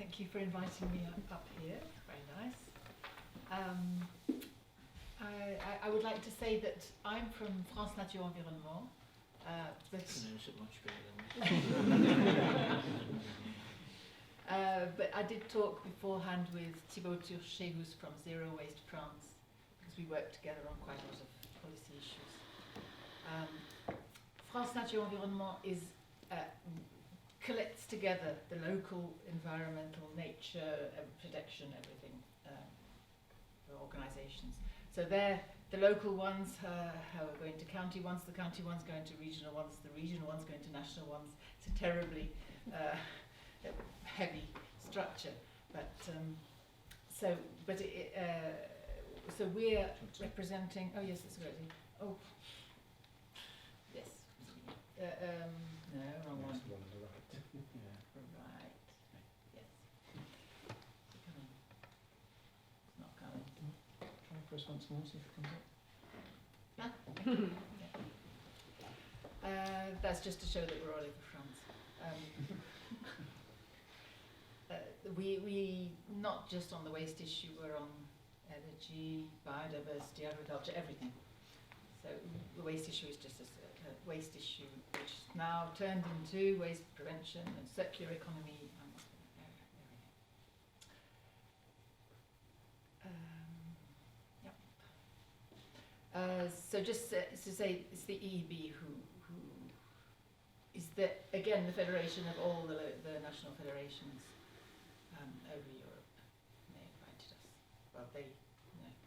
Thank you for inviting me up here. Very nice. I would like to say that I'm from France Nature Environnement. Pronounce it much better than me. But I did talk beforehand with Thibaut Turchet, who's from Zero Waste France, because we work together on quite a lot of policy issues. France Nature Environnement collects together the local environmental nature protection, everything, organisations. So they're the local ones are going to county ones, the county ones going to regional ones, the regional ones going to national ones. It's a terribly heavy structure, but so we're representing. Oh yes, it's ready. Oh yes. No, wrong one. One on the right. Right. Yes. Coming. It's not coming. Try and press once more, see if it comes up. That's just to show that we're all over France. We not just on the waste issue, we're on energy, biodiversity, agriculture, everything. So the waste issue is just a waste issue, which is now turned into waste prevention and circular economy and everything. So just to say, it's the EEB who is again the federation of all the national federations over Europe. And they invited us. Well,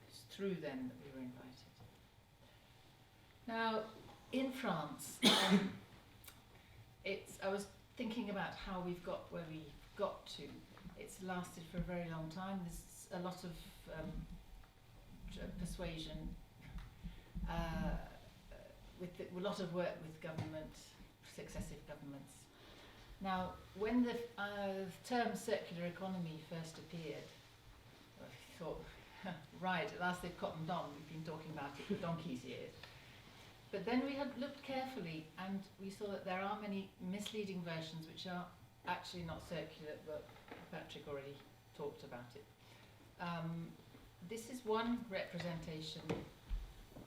it's through them that we were invited. Now, in France, I was thinking about how we've got where we've got to. It's lasted for a very long time. There's a lot of persuasion, with a lot of work with government, successive governments. Now, when the term circular economy first appeared, I thought, right, at last they've cottoned on. We've been talking about it for donkey's years. But then we had looked carefully and we saw that there are many misleading versions which are actually not circular, but Patrick already talked about it. This is one representation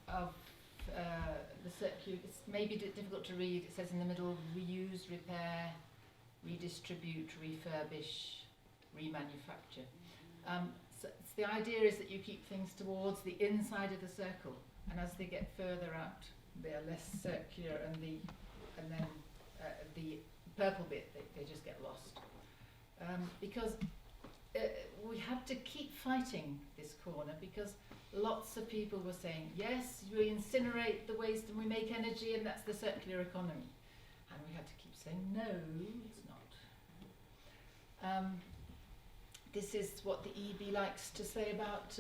of the circular. It's maybe difficult to read. It says in the middle, reuse, repair, redistribute, refurbish, remanufacture. So the idea is that you keep things towards the inside of the circle, and as they get further out, they are less circular, and then the purple bit they just get lost. Because we had to keep fighting this corner, because lots of people were saying, yes, we incinerate the waste and we make energy, and that's the circular economy. And we had to keep saying, no, it's not. This is what the EB likes to say about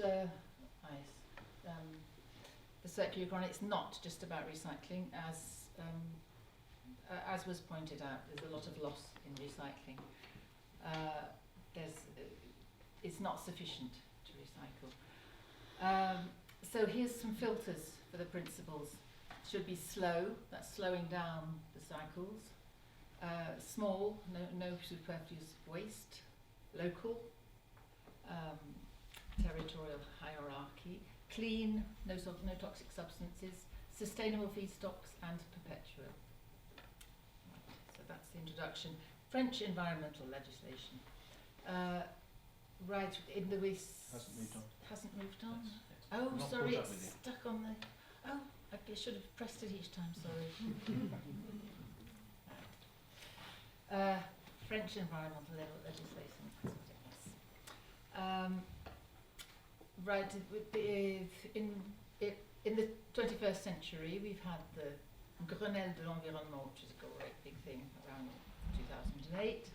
the circular economy. It's not just about recycling, as was pointed out. There's a lot of loss in recycling. It's not sufficient to recycle. So here's some filters for the principles. Should be slow, that's slowing down the cycles. Small, no superfluous waste. Local, territorial hierarchy. Clean, no toxic substances. Sustainable feedstocks and perpetual. Right, so that's the introduction. French environmental legislation. Right, in the Hasn't moved on. Hasn't moved on? Yes. Oh, Not sorry, caught up it's with you. stuck on the... Oh, I should have pressed it each time, sorry. French environmental legislation, that's what it is. Right, in the 21st century, we've had the Grenelle de l'Environnement, which is a great big thing around 2008.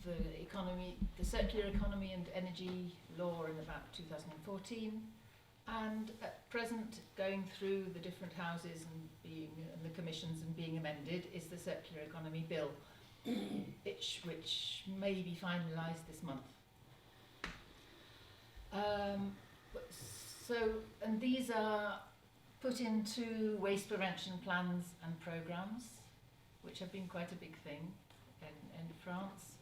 The economy, the circular economy and energy law in about 2014, and at present going through the different houses and the commissions and being amended is the circular economy bill, which may be finalised this month. And these are put into waste prevention plans and programmes, which have been quite a big thing. in France,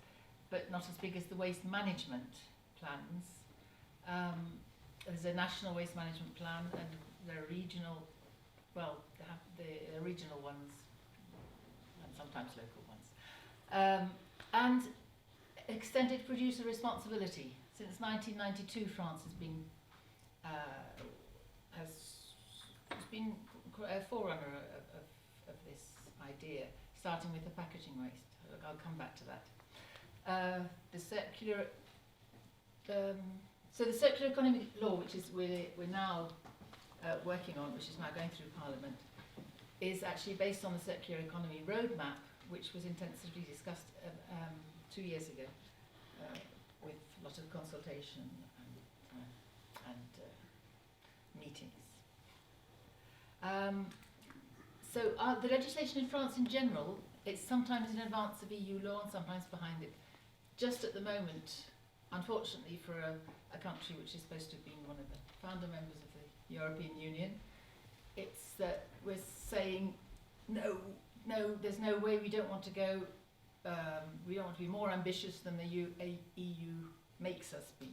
but not as big as the waste management plans. There's a national waste management plan, and there are regional, well, they have the regional ones, and sometimes local ones. And extended producer responsibility. Since 1992, France has been a forerunner of this idea, starting with the packaging waste. I'll come back to that. The circular, so the circular economy law, which is we're now working on, which is now going through Parliament, is actually based on the circular economy roadmap, which was intensively discussed 2 years ago with a lot of consultation and meetings. So the legislation in France in general, it's sometimes in advance of EU law and sometimes behind it. Just at the moment, unfortunately for a country which is supposed to have been one of the founder members of the European Union, it's that we're saying, no, there's no way, we don't want to go, we don't want to be more ambitious than the EU makes us be.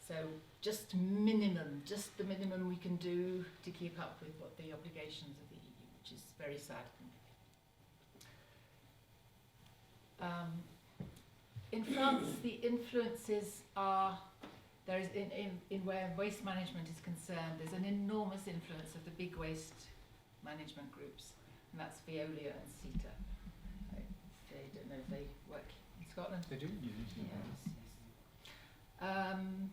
So just the minimum we can do to keep up with what the obligations of the EU, which is very sad. In France, the influences are, there is in where waste management is concerned, there's an enormous influence of the big waste management groups, and that's Veolia and CETA. I don't know if they work in Scotland. They do? Yes.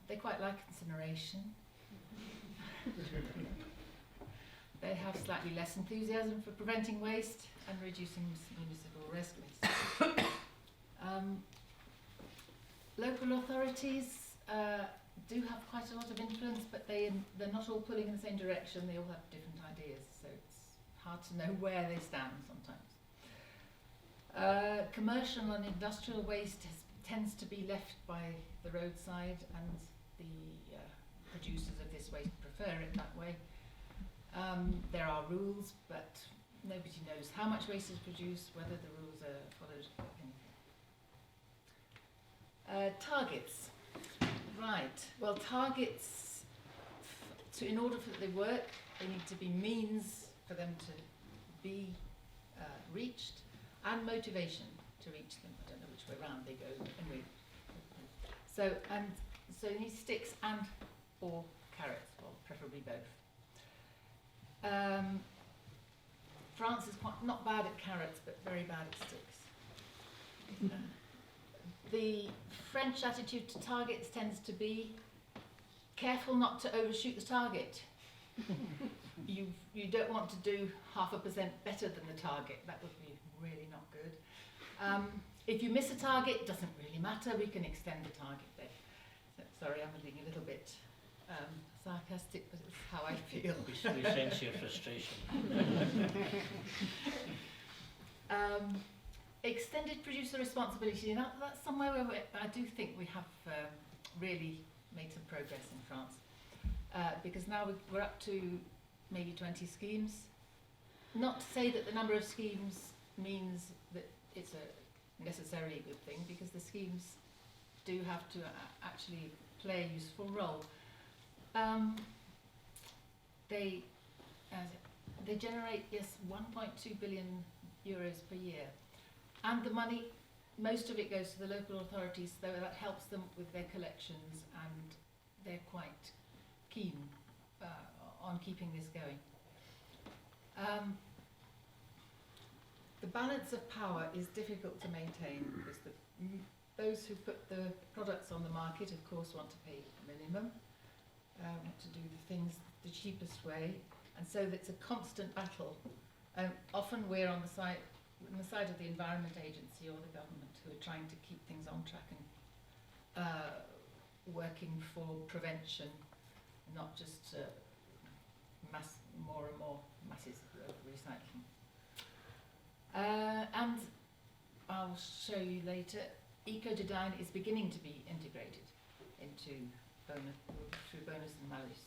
They quite like incineration. They have slightly less enthusiasm for preventing waste and reducing municipal risk waste. Local authorities do have quite a lot of influence, but they're not all pulling in the same direction. They all have different ideas, so it's hard to know where they stand sometimes. Commercial and industrial waste tends to be left by the roadside, and the producers of this waste prefer it that way. There are rules, but nobody knows how much waste is produced, whether the rules are followed, anything. Targets. Right. Well, targets, in order for they work, they need to be means for them to be reached, and motivation to reach them. I don't know which way round they go. Anyway. So you need sticks and or carrots, well, preferably both. France is not bad at carrots, but very bad at sticks. The French attitude to targets tends to be careful not to overshoot the target. You don't want to do 0.5% better than the target. That would be really not good. If you miss a target, it doesn't really matter. We can extend the target there. So, sorry, I'm being a little bit sarcastic, but it's how I feel. We sense your frustration. Extended producer responsibility. Now, that's somewhere where I do think we have really made some progress in France, because now we're up to maybe 20 schemes. Not to say that the number of schemes means that it's a necessarily a good thing, because the schemes do have to actually play a useful role. They generate, yes, 1.2 billion euros per year, and the money, most of it goes to the local authorities, so that helps them with their collections, and they're quite keen on keeping this going. The balance of power is difficult to maintain, because those who put the products on the market, of course, want to pay minimum, want to do the things the cheapest way, and so it's a constant battle. Often we're on the side of the Environment Agency or the government, who are trying to keep things on track and working for prevention, not just more and more masses of recycling. And I'll show you later, eco-design is beginning to be integrated into through bonus and malus.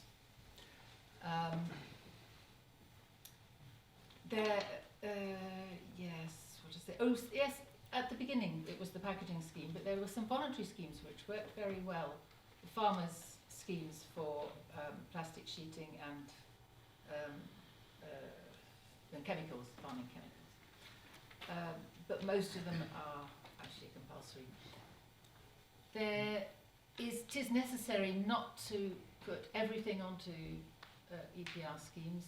Yes, what to say? Oh, yes, at the beginning it was the packaging scheme, but there were some voluntary schemes which worked very well. The farmers' schemes for plastic sheeting and chemicals, farming chemicals. But most of them are actually compulsory. It is necessary not to put everything onto EPR schemes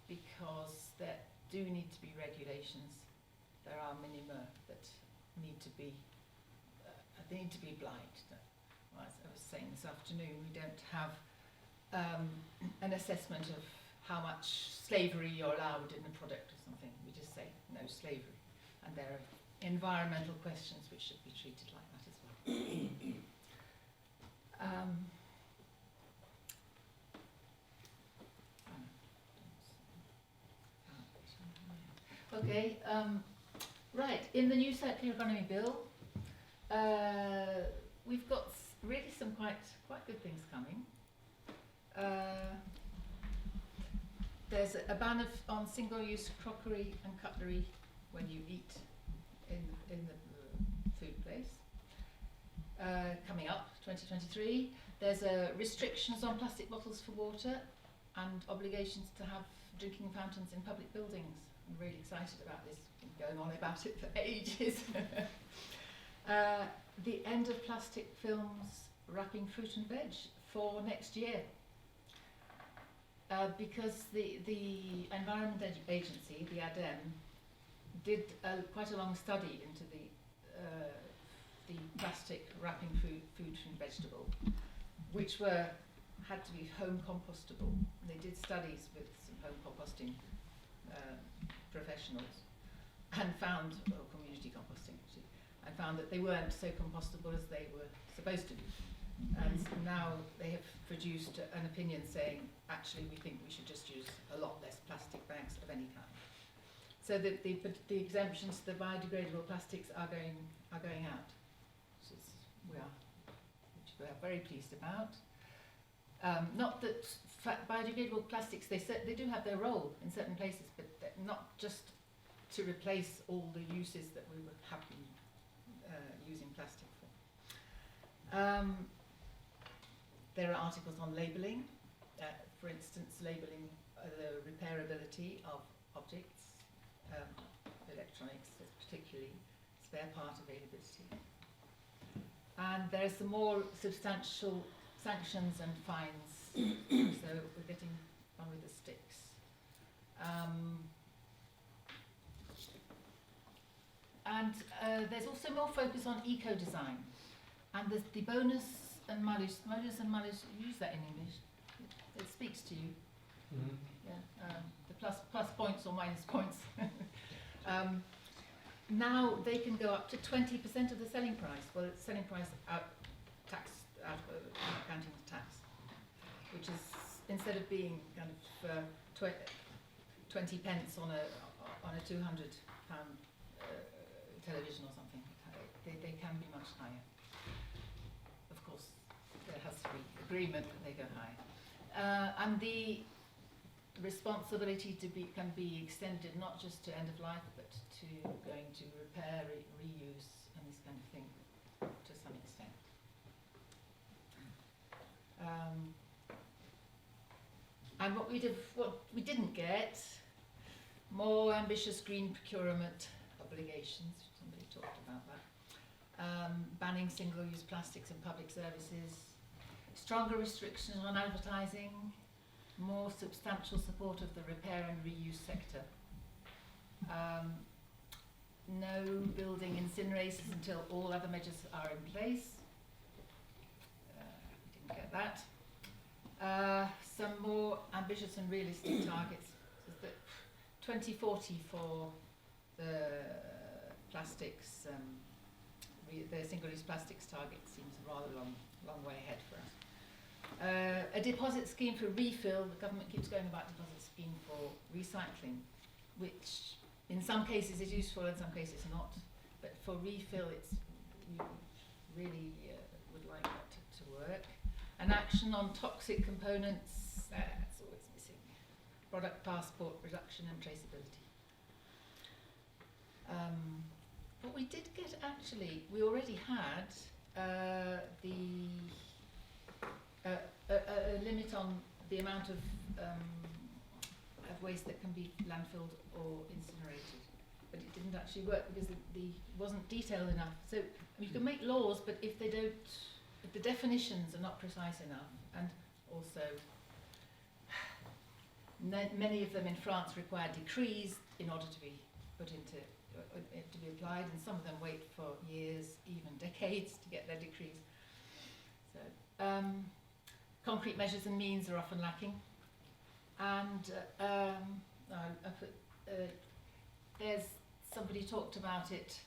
because there do need to be regulations. There are minima that need to be blind. As I was saying this afternoon, we don't have an assessment of how much slavery you're allowed in a product or something. We just say no slavery. And there are environmental questions which should be treated like that as well. Okay, right, in the new circular economy bill, we've got really some quite good things coming. There's a ban on single-use crockery and cutlery when you eat in the food place. Coming up, 2023. There's restrictions on plastic bottles for water and obligations to have drinking fountains in public buildings. I'm really excited about this. Been going on about it for ages. The end of plastic films wrapping fruit and veg for next year. Because the Environment Agency, the ADEM, did quite a long study into the plastic wrapping food and vegetable, which had to be home compostable. They did studies with some home composting professionals and found, community composting actually, and found that they weren't so compostable as they were supposed to be. And now they have produced an opinion saying, actually, we think we should just use a lot less plastic bags of any kind. So that the exemptions to the biodegradable plastics are going out, which we are very pleased about. Not that biodegradable plastics, they do have their role in certain places, but not just to replace all the uses that we have been using plastic for. There are articles on labelling, for instance, labelling the repairability of objects, electronics, particularly spare part availability. And there are some more substantial sanctions and fines, so we're getting on with the sticks. And there's also more focus on eco-design, and the bonus and malus, use that in English. It speaks to you. Mm-hmm. Yeah, the plus points or minus points. Now they can go up to 20% of the selling price. Well, it's selling price counting the tax, which is, instead of being kind of 20 pence on a £200 television or something, they can be much higher. Of course, there has to be agreement that they go high. And the responsibility can be extended not just to end of life, but to going to repair, reuse, and this kind of thing to some extent. And what we didn't get, more ambitious green procurement obligations. Somebody talked about that. Banning single-use plastics in public services. Stronger restrictions on advertising. More substantial support of the repair and reuse sector. No building incinerators until all other measures are in place. We didn't get that. Some more ambitious and realistic targets. So that 2040 for the plastics, the single-use plastics target seems a rather long way ahead for us. A deposit scheme for refill. The government keeps going about deposit scheme for recycling, which in some cases is useful, in some cases not. But for refill, we really would like that to work. An action on toxic components, that's always missing. Product passport, reduction and traceability. But we did get actually, we already had a limit on the amount of waste that can be landfilled or incinerated. But it didn't actually work because it wasn't detailed enough. So you can make laws, but if they don't, if the definitions are not precise enough, and also many of them in France require decrees in order to be put into to be applied, and some of them wait for years, even decades, to get their decrees. So concrete measures and means are often lacking, and there's somebody talked about it.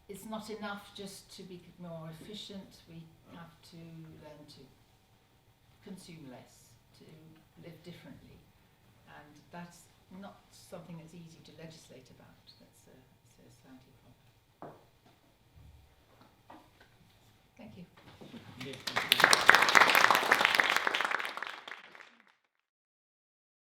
It's not enough just to be more efficient. We have to learn to consume less, to live differently, and that's not something that's easy to legislate about. That's a society problem. Thank you. Yeah.